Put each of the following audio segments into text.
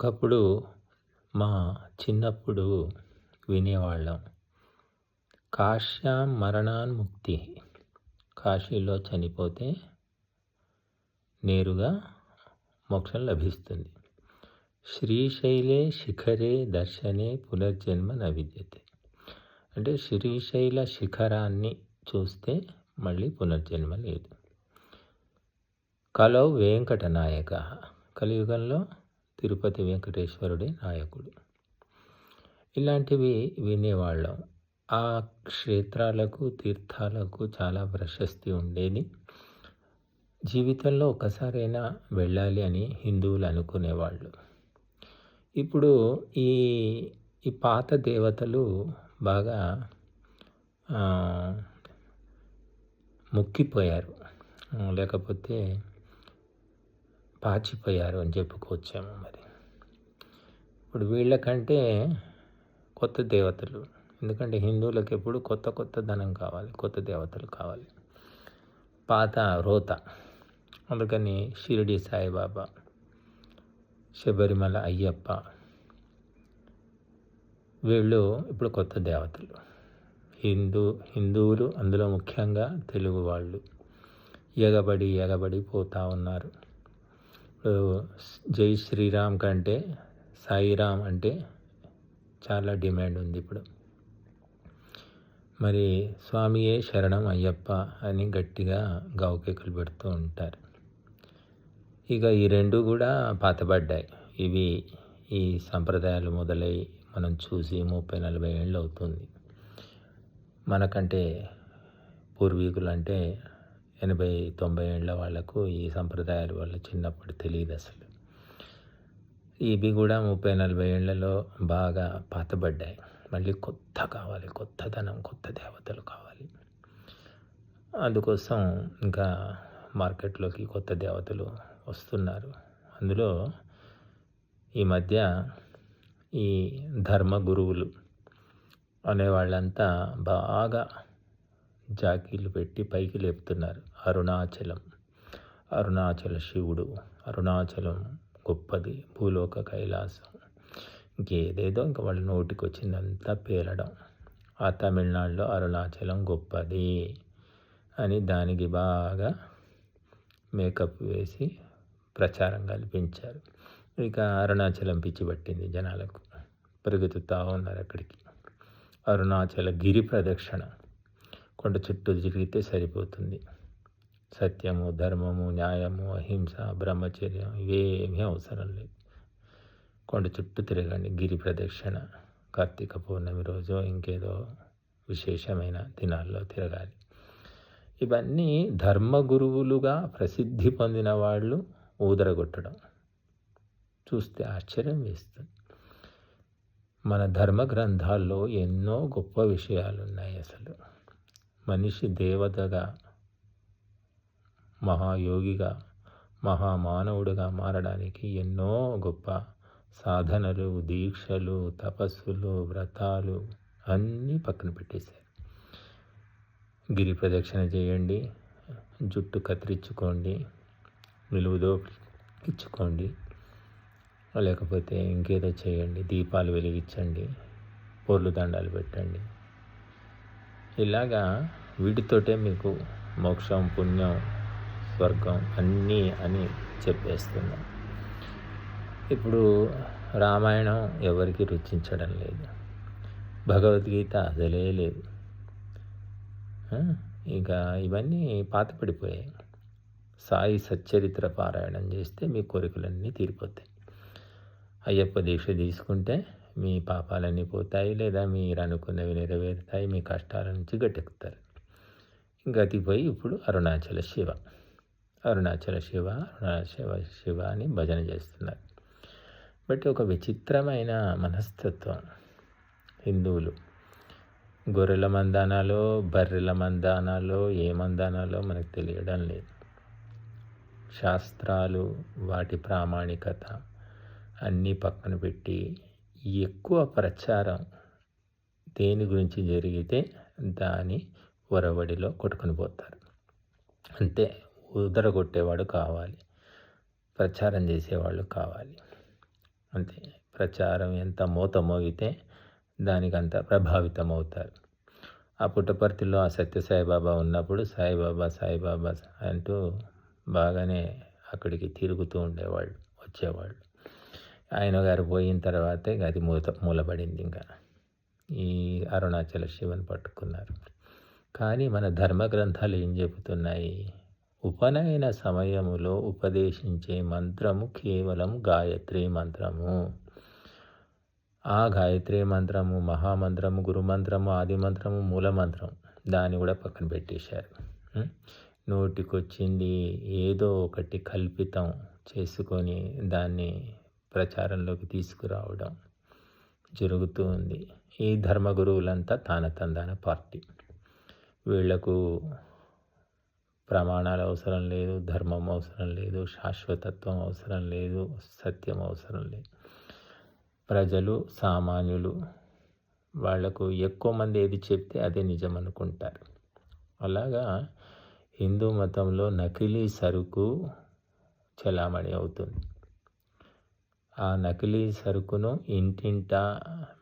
ఒకప్పుడు మా చిన్నప్పుడు వినేవాళ్ళం. కాశ్యాం మరణాన్ముక్తి. కాశీలో చనిపోతే నేరుగా మోక్షం లభిస్తుంది. శ్రీశైలే శిఖరే దర్శనే పునర్జన్మ న విద్యతే. అంటే శ్రీశైల శిఖరాన్ని చూస్తే మళ్ళీ పునర్జన్మ లేదు. కలౌ వెంకట నాయక. కలియుగంలో తిరుపతి వెంకటేశ్వరుడే నాయకుడు. ఇలాంటివి వినేవాళ్ళం. ఆ క్షేత్రాలకు, తీర్థాలకు చాలా ప్రశస్తి ఉండేది. జీవితంలో ఒకసారైనా వెళ్ళాలి అని హిందువులు అనుకునేవాళ్ళు. ఇప్పుడు ఈ ఈ పాత దేవతలు బాగా ముక్కిపోయారు, లేకపోతే పాచిపోయారు అని చెప్పుకోవచ్చేమో. మరి ఇప్పుడు వీళ్ళకంటే కొత్త దేవతలు, ఎందుకంటే హిందువులకు ఎప్పుడు కొత్త కొత్త ధనం కావాలి, కొత్త దేవతలు కావాలి. పాత రోత. అందుకని షిరిడి సాయిబాబా, శబరిమల అయ్యప్ప, వీళ్ళు ఇప్పుడు కొత్త దేవతలు. హిందువులు, అందులో ముఖ్యంగా తెలుగు వాళ్ళు ఎగబడి పోతూ ఉన్నారు. జై శ్రీరామ్ కంటే సాయిరామ్ అంటే చాలా డిమాండ్ ఉంది ఇప్పుడు. మరి స్వామియే శరణం అయ్యప్ప అని గట్టిగా గావుకేకలు పెడుతూ ఉంటారు. ఇక ఈ రెండు కూడా పాతబడ్డాయి. ఈ సంప్రదాయాలు మొదలై మనం చూసి 30-40 ఏళ్ళు అవుతుంది. మనకంటే పూర్వీకులు అంటే 80-90 ఏళ్ళ వాళ్ళకు ఈ సంప్రదాయాలు వల్ల చిన్నప్పుడు తెలియదు అసలు. ఇవి కూడా 30-40 ఏళ్లలో బాగా పాతబడ్డాయి. మళ్ళీ కొత్త కావాలి, కొత్తదనం, కొత్త దేవతలు కావాలి. అందుకోసం ఇంకా మార్కెట్లోకి కొత్త దేవతలు వస్తున్నారు. అందులో ఈ మధ్య ఈ ధర్మ గురువులు అనేవాళ్ళంతా బాగా జాకీలు పెట్టి పైకి లేపుతున్నారు. అరుణాచల శివుడు, అరుణాచలం గొప్పది, భూలోక కైలాసం, ఇంకేదేదో ఇంకా వాళ్ళ నోటికి వచ్చిందంతా పేలడం. ఆ తమిళనాడులో అరుణాచలం గొప్పది అని దానికి బాగా మేకప్ వేసి ప్రచారం కల్పించారు. ఇక అరుణాచలం పిచ్చి పట్టింది జనాలకు, పెరుగుతూ ఉన్నారు అక్కడికి. అరుణాచల గిరి ప్రదక్షిణ, కొండ చుట్టూ తిరిగితే సరిపోతుంది. సత్యము, ధర్మము, న్యాయము, అహింస, బ్రహ్మచర్యం ఇవేమీ అవసరం లేదు. కొండ చుట్టూ తిరగండి, గిరి ప్రదక్షిణ. కార్తీక పౌర్ణమి రోజు ఇంకేదో విశేషమైన దినాల్లో తిరగాలి. ఇవన్నీ ధర్మగురువులుగా ప్రసిద్ధి పొందిన వాళ్ళు ఊదరగొట్టడం చూస్తే ఆశ్చర్యం వేస్తుంది. మన ధర్మ గ్రంథాల్లో ఎన్నో గొప్ప విషయాలు ఉన్నాయి. అసలు మనిషి దేవతగా, మహాయోగిగా, మహామానవుడిగా మారడానికి ఎన్నో గొప్ప సాధనలు, దీక్షలు, తపస్సులు, వ్రతాలు అన్నీ పక్కన పెట్టేశారు. గిరి ప్రదక్షిణ చేయండి, జుట్టు కత్తిరించుకోండి, నిలువుదో ఇచ్చుకోండి, లేకపోతే ఇంకేదో చేయండి, దీపాలు వెలిగించండి, పొర్లు దండాలు పెట్టండి. ఇలాగా వీటితోటే మీకు మోక్షం, పుణ్యం, స్వర్గం అన్నీ అని చెప్పేస్తున్నాం. ఇప్పుడు రామాయణం ఎవరికి రుచించడం లేదు, భగవద్గీత అసలే లేదు. ఇక ఇవన్నీ పాతపడిపోయాయి. సాయి సచ్చరిత్ర పారాయణం చేస్తే మీ కోరికలన్నీ తీరిపోతాయి. అయ్యప్ప దీక్ష తీసుకుంటే మీ పాపాలన్నీ పోతాయి, లేదా మీరు అనుకున్నవి నెరవేరుతాయి, మీ కష్టాల నుంచి గట్టెక్కుతారు. గతిపోయి ఇప్పుడు అరుణాచల శివ అని భజన చేస్తున్నారు. బట్ ఒక విచిత్రమైన మనస్తత్వం హిందువులు. గొర్రెల మందానాలో, బర్రెల మందానాలో, ఏ మందానాలో మనకు తెలియడం లేదు. శాస్త్రాలు, వాటి ప్రామాణికత అన్నీ పక్కన పెట్టి ఎక్కువ ప్రచారం దేని గురించి జరిగితే దాని ఒరవడిలో కొట్టుకొని పోతారు. అంతే, ఉదరగొట్టేవాడు కావాలి, ప్రచారం చేసేవాళ్ళు కావాలి. అంతే. ప్రచారం ఎంత మోత మోగితే దానికంత ప్రభావితం అవుతారు. ఆ పుట్టపర్తిలో ఆ సత్యసాయిబాబా ఉన్నప్పుడు సాయిబాబా సాయిబాబా అంటూ బాగానే అక్కడికి తిరుగుతూ ఉండేవాళ్ళు, వచ్చేవాళ్ళు. ఆయన గారు పోయిన తర్వాతే ఇక అది మూలబడింది. ఇంకా ఈ అరుణాచల శివని పట్టుకున్నారు. కానీ మన ధర్మ గ్రంథాలు ఏం చెబుతున్నాయి? ఉపనయన సమయములో ఉపదేశించే మంత్రము కేవలం గాయత్రి మంత్రము. ఆ గాయత్రి మంత్రము, మహామంత్రము, గురుమంత్రము, ఆది మంత్రము, మూల మంత్రం దాన్ని కూడా పక్కన పెట్టేశారు. నోటికొచ్చింది ఏదో ఒకటి కల్పితం చేసుకొని దాన్ని ప్రచారంలోకి తీసుకురావడం జరుగుతూ ఉంది. ఈ ధర్మగురువులంతా తానతందాన పార్టీ. వీళ్లకు ప్రమాణాలు అవసరం లేదు, ధర్మం అవసరం లేదు, శాశ్వతత్వం అవసరం లేదు, సత్యం అవసరం లేదు. ప్రజలు సామాన్యులు వాళ్లకు ఎక్కువ మంది ఏది చెప్తే అదే నిజం అనుకుంటారు. అలాగా హిందూ మతంలో నకిలీ సరుకు చలామణి అవుతుంది. ఆ నకిలీ సరుకును ఇంటింటా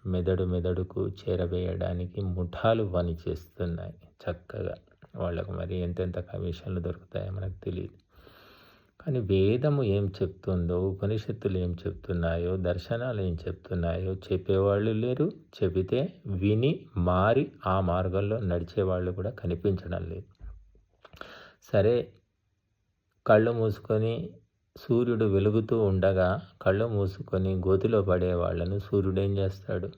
మెదడుకు చేరవేయడానికి ముఠాలు పనిచేస్తున్నాయి చక్కగా. వాళ్ళకు మరి ఎంతెంత కమిషన్లు దొరుకుతాయో మనకు తెలియదు. కానీ వేదము ఏం చెప్తుందో, ఉపనిషత్తులు ఏం చెప్తున్నాయో, దర్శనాలు ఏం చెప్తున్నాయో చెప్పేవాళ్ళు లేరు. చెబితే విని మారి ఆ మార్గంలో నడిచేవాళ్ళు కూడా కనిపించడం లేదు. సరే, కళ్ళు మూసుకొని సూర్యుడు వెలుగుతూ ఉండగా కళ్ళు మూసుకొని గోతిలో పడే వాళ్ళను సూర్యుడు ఏం చేస్తాడు?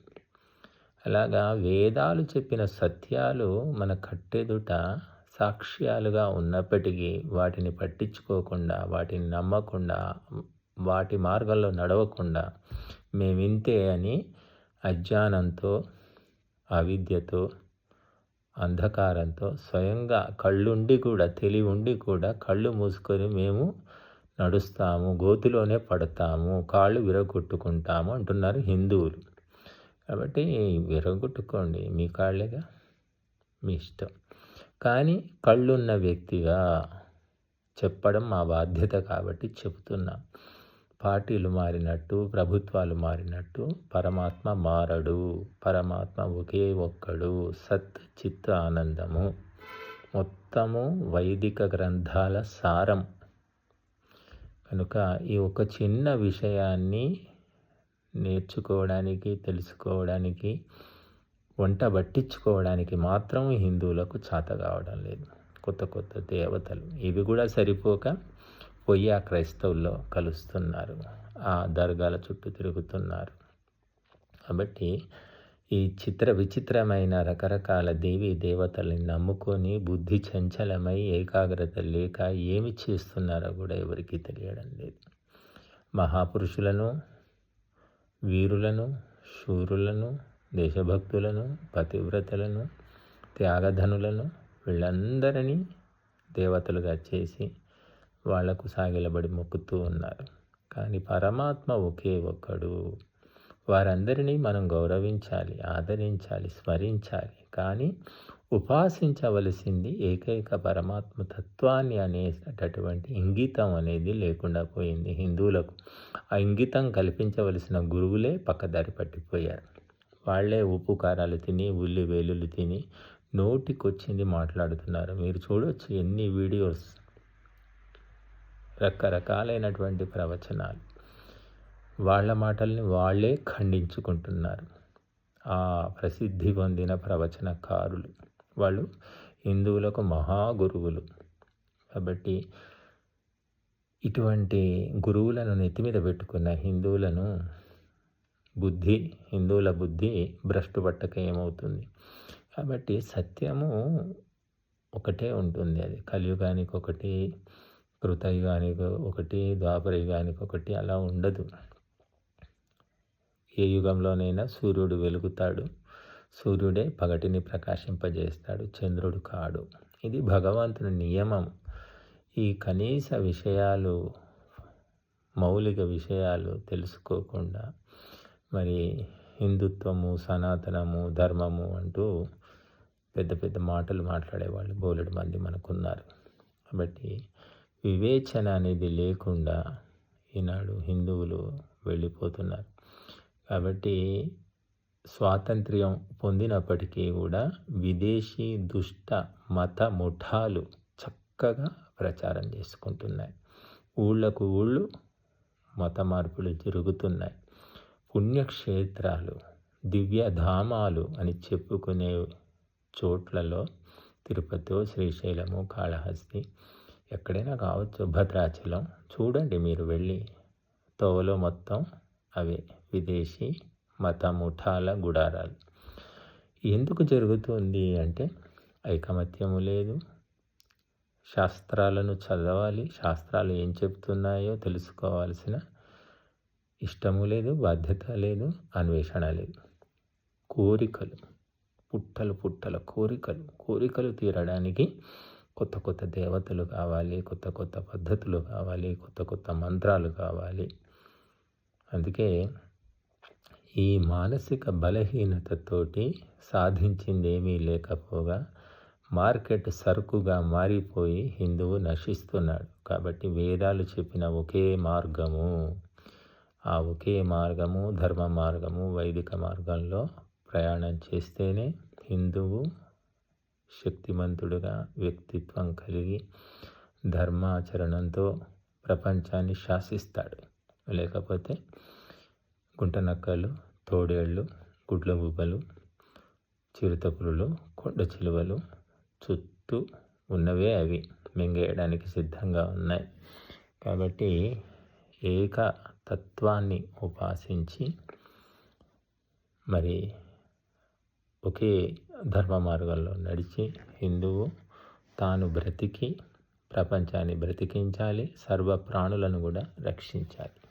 అలాగా వేదాలు చెప్పిన సత్యాలు మన కట్టెదుట సాక్ష్యాలుగా ఉన్నప్పటికీ వాటిని పట్టించుకోకుండా, వాటిని నమ్మకుండా, వాటి మార్గంలో నడవకుండా మేమింతే అని అజ్ఞానంతో, అవిద్యతో, అంధకారంతో స్వయంగా కళ్ళుండి కూడా, తెలివి ఉండి కూడా కళ్ళు మూసుకొని మేము నడుస్తాము, గోతిలోనే పడతాము, కాళ్ళు విరగొట్టుకుంటాము అంటున్నారు హిందువులు. కాబట్టి విరగొట్టుకోండి, మీ కాళ్ళేగా, మీ ఇష్టం. కానీ కళ్ళున్న వ్యక్తిగా చెప్పడం మా బాధ్యత కాబట్టి చెప్తున్నాం. పార్టీలు మారినట్టు, ప్రభుత్వాలు మారినట్టు పరమాత్మ మారడు. పరమాత్మ ఒకే ఒక్కడు, సత్ చిత్ ఆనందము. మొత్తము వైదిక గ్రంథాల సారం. కనుక ఈ ఒక చిన్న విషయాన్ని నేర్చుకోవడానికి, తెలుసుకోవడానికి, వంట పట్టించుకోవడానికి మాత్రం హిందువులకు చేత కావడం లేదు. కొత్త కొత్త దేవతలు ఇవి కూడా సరిపోక పోయి ఆ క్రైస్తవుల్లో కలుస్తున్నారు, ఆ దర్గాల చుట్టూ తిరుగుతున్నారు. కాబట్టి ఈ విచిత్రమైన రకరకాల దేవీ దేవతల్ని నమ్ముకొని బుద్ధి చంచలమై ఏకాగ్రత లేక ఏమి చేస్తున్నారో కూడా ఎవరికీ తెలియడం లేదు. మహాపురుషులను, వీరులను, శూరులను, దేశభక్తులను, పతివ్రతలను, త్యాగధనులను వీళ్ళందరినీ దేవతలుగా చేసి వాళ్లకు సాగిలబడి మొక్కుతూ ఉన్నారు. కానీ పరమాత్మ ఒకే ఒక్కడు. వారందరినీ మనం గౌరవించాలి, ఆదరించాలి, స్మరించాలి. కానీ ఉపాసించవలసింది ఏకైక పరమాత్మ తత్వాన్ని అనేటటువంటి ఇంగితం అనేది లేకుండా పోయింది హిందువులకు. ఆ ఇంగితం కల్పించవలసిన గురువులే పక్కదారి పట్టిపోయారు. వాళ్ళే ఉప్పు కారాలు తిని, ఉల్లి వేలులు తిని నోటికొచ్చింది మాట్లాడుతున్నారు. మీరు చూడవచ్చు ఎన్ని వీడియోస్, రకరకాలైనటువంటి ప్రవచనాలు. వాళ్ళ మాటల్ని వాళ్ళే ఖండించుకుంటున్నారు. ఆ ప్రసిద్ధి పొందిన ప్రవచనకారులు వాళ్ళు హిందువులకు మహాగురువులు. కాబట్టి ఇటువంటి గురువులను నెత్తిమీద పెట్టుకున్న హిందువుల బుద్ధి భ్రష్టు పట్టక ఏమవుతుంది? కాబట్టి సత్యము ఒకటే ఉంటుంది. అది కలియుగానికి ఒకటి, కృతయుగానికి ఒకటి, ద్వాపర యుగానికి ఒకటి, అలా ఉండదు. ఏ యుగంలోనైనా సూర్యుడు వెలుగుతాడు, సూర్యుడే పగటిని ప్రకాశింపజేస్తాడు, చంద్రుడు కాడు. ఇది భగవంతుని నియమం. ఈ కనీస విషయాలు, మౌలిక విషయాలు తెలుసుకోకుండా మరి హిందుత్వము, సనాతనము, ధర్మము అంటూ పెద్ద పెద్ద మాటలు మాట్లాడేవాళ్ళు బోలెడు మంది మనకున్నారు. కాబట్టి వివేచన అనేది లేకుండా ఈనాడు హిందువులు వెళ్ళిపోతున్నారు. కాబట్టి స్వాతంత్ర్యం పొందినప్పటికీ కూడా విదేశీ దుష్ట మత ముఠాలు చక్కగా ప్రచారం చేసుకుంటున్నాయి. ఊళ్ళకు ఊళ్ళు మత మార్పులు జరుగుతున్నాయి. పుణ్యక్షేత్రాలు, దివ్యధామాలు అని చెప్పుకునే చోట్లలో తిరుపతి, శ్రీశైలము, కాళహస్తి ఎక్కడైనా కావచ్చు, భద్రాచలం చూడండి, మీరు వెళ్ళి తోవలో మొత్తం అవే విదేశీ మత ముఠాల గుడారాలు. ఎందుకు జరుగుతుంది అంటే ఐకమత్యము లేదు, శాస్త్రాలను చదవాలి, శాస్త్రాలు ఏం చెప్తున్నాయో తెలుసుకోవాల్సిన ఇష్టము లేదు, బాధ్యత లేదు, అన్వేషణ లేదు. కోరికలు, పుట్టల కోరికలు తీరడానికి కొత్త కొత్త దేవతలు కావాలి, కొత్త కొత్త పద్ధతులు కావాలి, కొత్త కొత్త మంత్రాలు కావాలి. అందుకే ఈ మానసిక బలహీనతతోటి సాధించింది ఏమీ లేకపోగా మార్కెట్ సరుకుగా మారిపోయి హిందువు నశిస్తున్నాడు. కాబట్టి వేదాలు చెప్పిన ఒకే మార్గము, ఆ ఒకే మార్గము ధర్మ మార్గము, వైదిక మార్గంలో ప్రయాణం చేస్తేనే హిందువు శక్తిమంతుడుగా, వ్యక్తిత్వం కలిగి ధర్మాచరణంతో ప్రపంచాన్ని శాసిస్తాడు. లేకపోతే గుంటనక్కలు, తోడేళ్ళు, గుడ్లగూబలు, చిరుతపులులు, కొండ చిలువలు చుట్టూ ఉన్నవే అవి మింగేయడానికి సిద్ధంగా ఉన్నాయి. కాబట్టి ఏకతత్వాన్ని ఉపాసించి మరి ఒకే ధర్మ మార్గంలో నడిచి హిందువు తాను బ్రతికి ప్రపంచాన్ని బ్రతికించాలి, సర్వ ప్రాణులను కూడా రక్షించాలి.